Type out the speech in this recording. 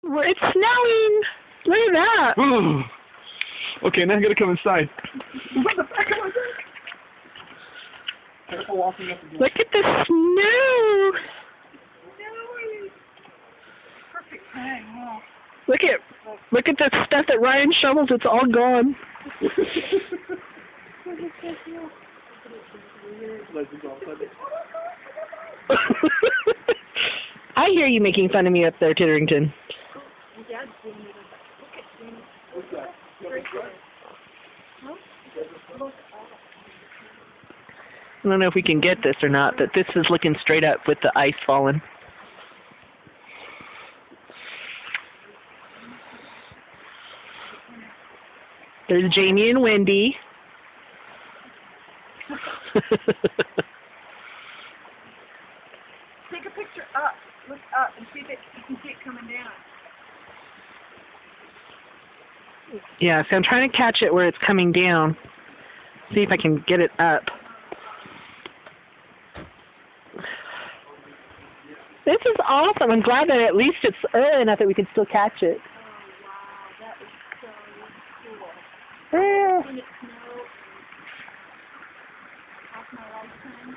It's snowing. Look at that. Okay, now I gotta come inside. Careful walking up again. Look at the snow. Perfect time, huh? Look at the stuff that Ryan shovels. It's all gone. I hear you making fun of me up there, Titterington. What's that? I don't know if we can get this or not, but this is looking straight up with the ice falling. There's Jamie and Wendy. Take a picture up. Look up and see if you can see it coming down. Yeah, so I'm trying to catch it where it's coming down. See if I can get it up. This is awesome. I'm glad that at least it's early enough that we can still catch it. Oh, wow. That is so cool. Yeah. When it snowed, half my lifetime.